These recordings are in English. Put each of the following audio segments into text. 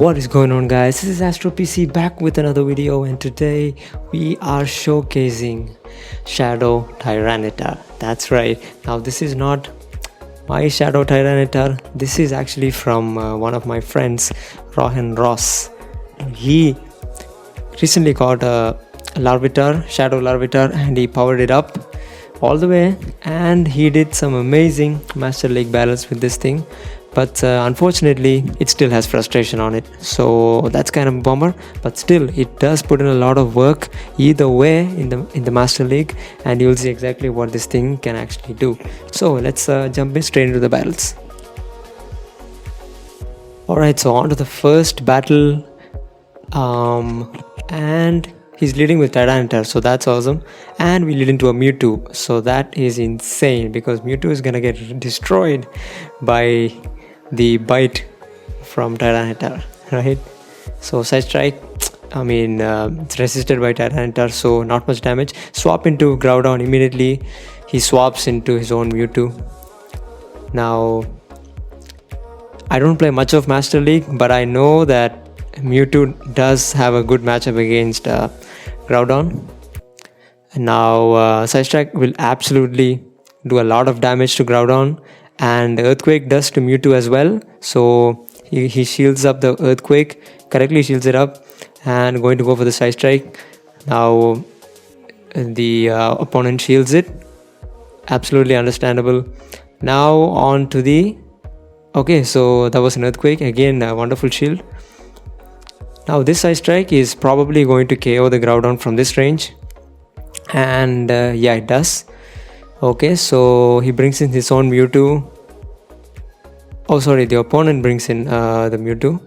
What is going on, guys? This is Astro PC back with another video, and today we are showcasing Shadow Tyranitar. That's right. Now this is not my Shadow Tyranitar. This is actually from one of my friends, Rohan. He recently got a Larvitar, Shadow Larvitar, and he powered it up all the way, and he did some amazing Master League battles with this thing. But unfortunately it still has frustration on it, so that's kind of a bummer. But still, it does put in a lot of work either way in the Master League, and you'll see exactly what this thing can actually do. So let's jump in straight into the battles. Alright, so on to the first battle, and he's leading with Tyranitar, so that's awesome. And we lead into a Mewtwo, so that is insane because Mewtwo is gonna get destroyed by the bite from Tyranitar, right? So Side Strike, it's resisted by Tyranitar, so not much damage. Swap into Groudon immediately. He swaps into his own Mewtwo. Now, I don't play much of Master League, but I know that Mewtwo does have a good matchup against Groudon. Now, Side Strike will absolutely do a lot of damage to Groudon, and Earthquake does to Mewtwo as well. So he shields up the Earthquake, correctly shields it up, and going to go for the Side Strike. Now the opponent shields it, absolutely understandable. Now on to the so that was an Earthquake, again a wonderful shield. Now this Side Strike is probably going to KO the Groudon from this range, and yeah, it does. Okay, so he brings in his own Mewtwo. The opponent brings in the Mewtwo,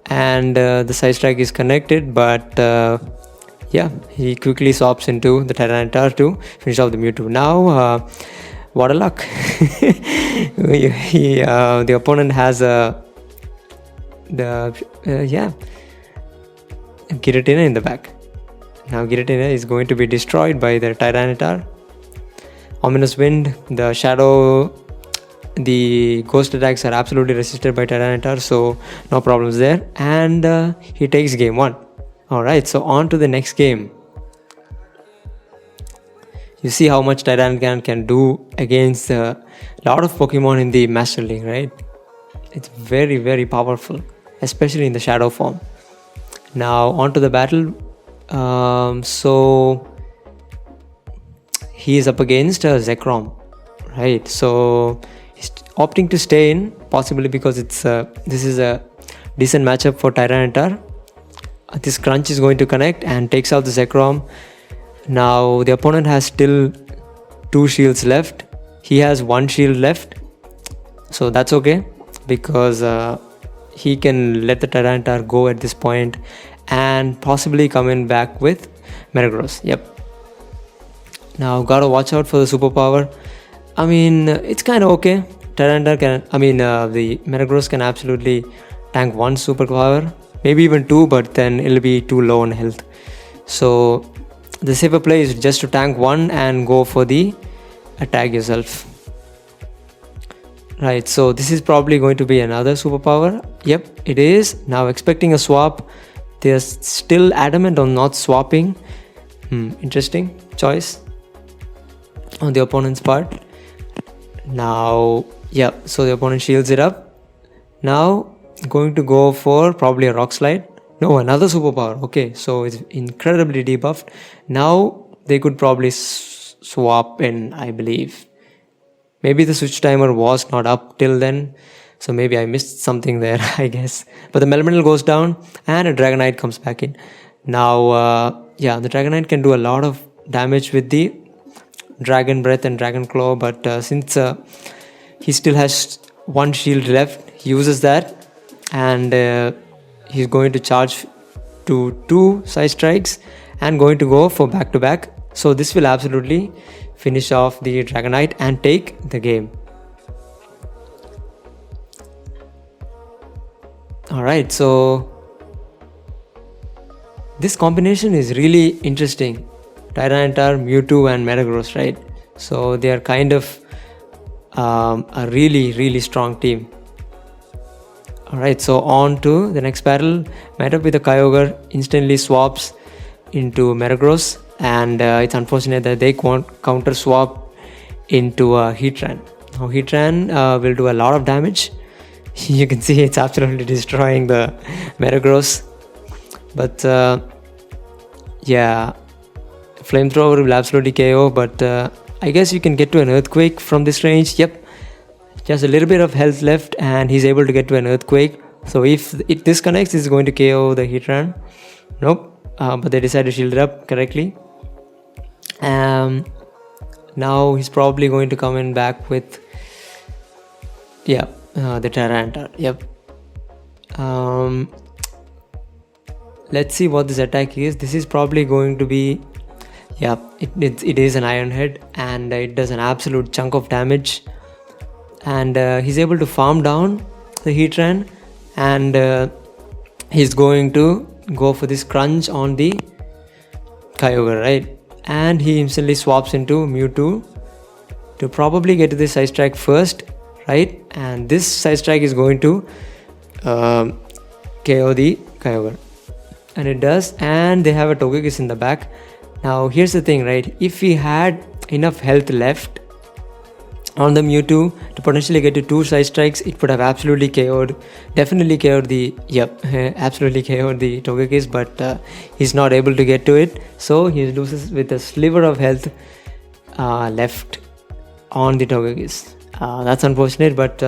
and the Side Strike is connected, but yeah, he quickly swaps into the Tyranitar to finish off the Mewtwo. Now, what a luck! The opponent has Giratina in the back. Now Giratina is going to be destroyed by the Tyranitar. Ominous Wind, the Shadow, the Ghost attacks are absolutely resisted by Tyranitar, so no problems there. And he takes game 1. Alright, so on to the next game. You see how much Tyranitar can do against a lot of Pokemon in the Master League, right? It's very, very powerful, especially in the Shadow form. Now on to the battle. So he is up against Zekrom, right? So he's opting to stay in, possibly because this is a decent matchup for Tyranitar. This Crunch is going to connect and takes out the Zekrom. Now the opponent has still 2 shields left. He has 1 shield left, so that's okay because he can let the Tyranitar go at this point and possibly come in back with Metagross. Yep. Now gotta watch out for the superpower. It's kind of okay. Tyranitar can, the Metagross can absolutely tank 1 superpower, maybe even 2, but then it'll be too low on health. So the safer play is just to tank 1 and go for the attack yourself. Right, so this is probably going to be another superpower. Yep, it is. Now expecting a swap. They're still adamant on not swapping. Interesting choice on the opponent's part. Now, yeah, so the opponent shields it up. Now going to go for probably a Rock Slide. No, another superpower. Okay, so it's incredibly debuffed. Now they could probably swap in, I believe. Maybe the switch timer was not up till then, so maybe I missed something there, I guess. But the Melmetal goes down and a Dragonite comes back in. Now, yeah, the Dragonite can do a lot of damage with the Dragon Breath and Dragon Claw, but since he still has 1 shield left, he uses that, and he's going to charge to 2 Side Strikes and going to go for back-to-back. So this will absolutely finish off the Dragonite and take the game. Alright, so this combination is really interesting. Tyranitar, Mewtwo and Metagross, right? So they are kind of a really, really strong team. Alright, so on to the next battle. Met up with the Kyogre, instantly swaps into Metagross, and it's unfortunate that they can't counter swap into Heatran. Now Heatran will do a lot of damage. You can see it's absolutely destroying the Metagross. But yeah, Flamethrower will absolutely KO, but I guess you can get to an Earthquake from this range. Yep, just a little bit of health left and he's able to get to an Earthquake. So if it disconnects, it's going to KO the Heatran. Nope, but they decided to shield it up correctly. Now he's probably going to come in back with the Tyranitar. Yep. Let's see what this attack is. This is probably going to be, it is an Iron Head, and it does an absolute chunk of damage. And he's able to farm down the Heatran, and he's going to go for this crunch on the Kyogre, right? And he instantly swaps into Mewtwo to probably get to this Side Strike first, right? And this Side Strike is going to KO the Kyogre, and it does. And they have a Togekiss in the back. Now here's the thing, right? If he had enough health left on the Mewtwo to potentially get to 2 Side Strikes, it would have absolutely definitely KO'd the Togekiss, but he's not able to get to it, so he loses with a sliver of health left on the Togekiss. That's unfortunate, but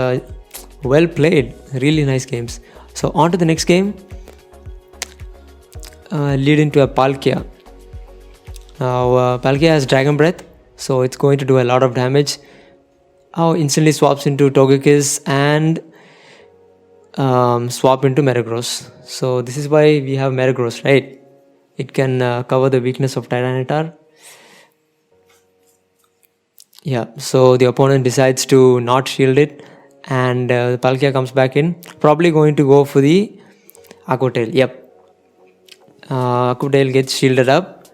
well played. Really nice games. So on to the next game, lead into a Palkia. Now Palkia has Dragon Breath, so it's going to do a lot of damage. Instantly swaps into Togekiss and swap into Metagross. So this is why we have Metagross, right? It can cover the weakness of Tyranitar. Yeah, so the opponent decides to not shield it, and the Palkia comes back in, probably going to go for the Aqua Tail. Yep, Aqua Tail gets shielded up,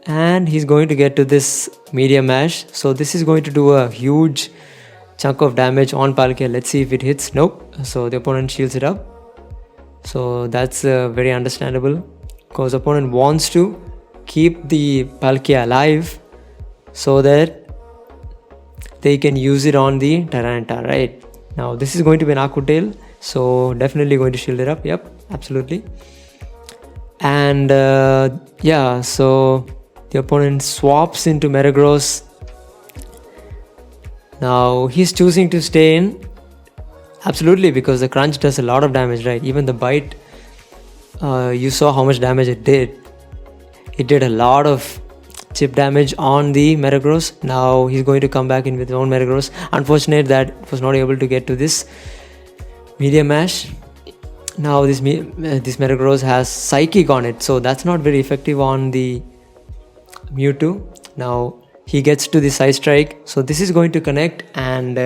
and he's going to get to this Medium Mash. So this is going to do a huge chunk of damage on Palkia. Let's see if it hits. Nope. So the opponent shields it up. So that's very understandable, because the opponent wants to keep the Palkia alive so that they can use it on the Tyranitar, right? Now this is going to be an Aqua Tail, so definitely going to shield it up. Yep, absolutely. And so the opponent swaps into Metagross. Now he's choosing to stay in, absolutely, because the crunch does a lot of damage, right? Even the bite, you saw how much damage it did. It did a lot of chip damage on the Metagross. Now he's going to come back in with his own Metagross. Unfortunate that it was not able to get to this Medium Mash. Now this Metagross has Psychic on it, so that's not very effective on the Mewtwo. Now he gets to the Side Strike, so this is going to connect and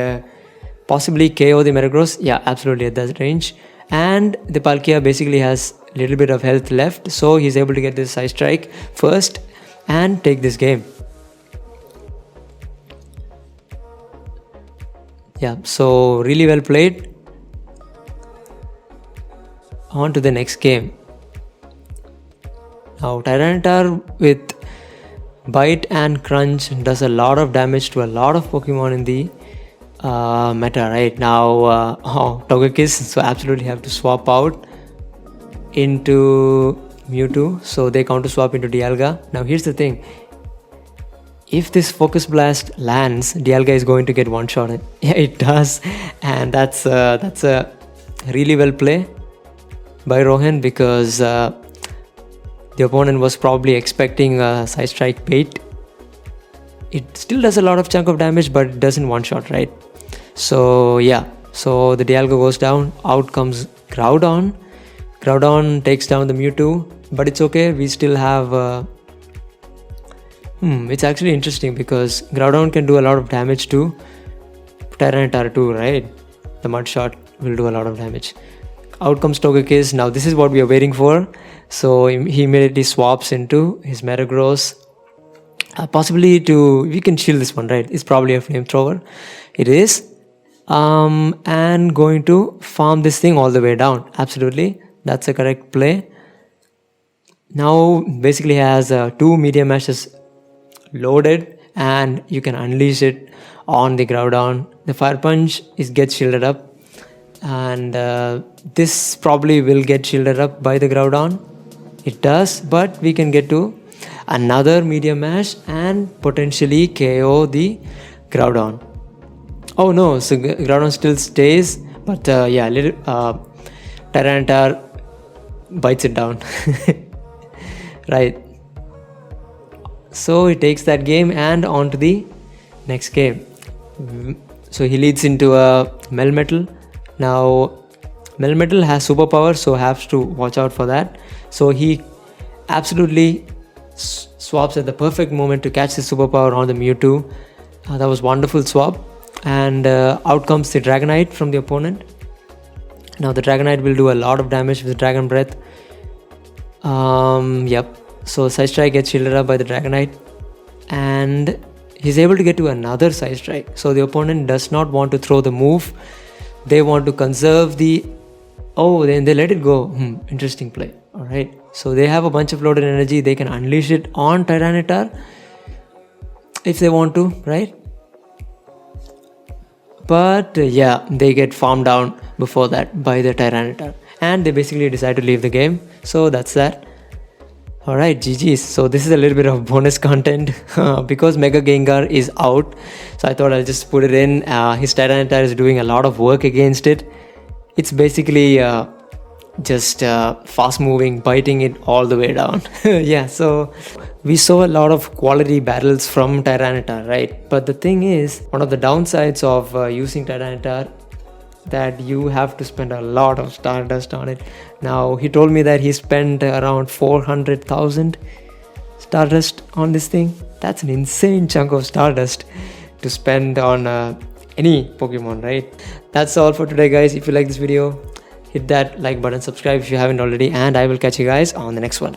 possibly KO the Metagross. Yeah, absolutely at that range. And the Palkia basically has a little bit of health left, so he's able to get this Side Strike first and take this game. Yeah, so really well played. On to the next game. Now Tyranitar with Bite and Crunch does a lot of damage to a lot of Pokemon in the meta right now. Togekiss, so absolutely have to swap out into Mewtwo, so they counter swap into Dialga. Now here's the thing, if this Focus Blast lands, Dialga is going to get one-shotted. Yeah, it does, and that's a really well play by Rohan, because the opponent was probably expecting a Side Strike bait. It still does a lot of chunk of damage, but it doesn't one-shot, right? So yeah, so the Dialga goes down, out comes Groudon. Groudon takes down the Mewtwo, but it's okay, we still have it's actually interesting, because Groudon can do a lot of damage to Tyranitar too, right? The Mud Shot will do a lot of damage. Out comes Togekiss. Now this is what we are waiting for. So he immediately swaps into his Metagross. Possibly we can shield this one, right? It's probably a Flamethrower. It is. and going to farm this thing all the way down. Absolutely, that's a correct play. Now basically has 2 medium mashes loaded, and you can unleash it on the Groudon. The Fire Punch gets shielded up, and this probably will get shielded up by the Groudon. It does, but we can get to another medium mash and potentially KO the Groudon. Oh no, so Groudon still stays, but yeah, little Tyranitar bites it down. Right. So he takes that game and on to the next game. So he leads into a Melmetal. Now Melmetal has superpower, so has to watch out for that. So he absolutely swaps at the perfect moment to catch the superpower on the Mewtwo. That was wonderful swap. And out comes the Dragonite from the opponent. Now the Dragonite will do a lot of damage with Dragon Breath. Yep. So Side Strike gets shielded up by the Dragonite, and he's able to get to another Side Strike. So the opponent does not want to throw the move. They want to conserve the... Oh, then they let it go. Interesting play. Alright. So they have a bunch of loaded energy. They can unleash it on Tyranitar if they want to, right? But yeah, they get farmed down before that by the Tyranitar, and they basically decide to leave the game. So that's that. Alright, GG's. So this is a little bit of bonus content because Mega Gengar is out. So I thought I'll just put it in. His Tyranitar is doing a lot of work against it. It's basically just fast moving, biting it all the way down. Yeah, so we saw a lot of quality battles from Tyranitar, right? But the thing is, one of the downsides of using Tyranitar, that you have to spend a lot of Stardust on it. Now he told me that he spent around 400,000 Stardust on this thing. That's an insane chunk of Stardust to spend on any Pokemon, right? That's all for today, guys. If you like this video, hit that like button, subscribe if you haven't already, and I will catch you guys on the next one.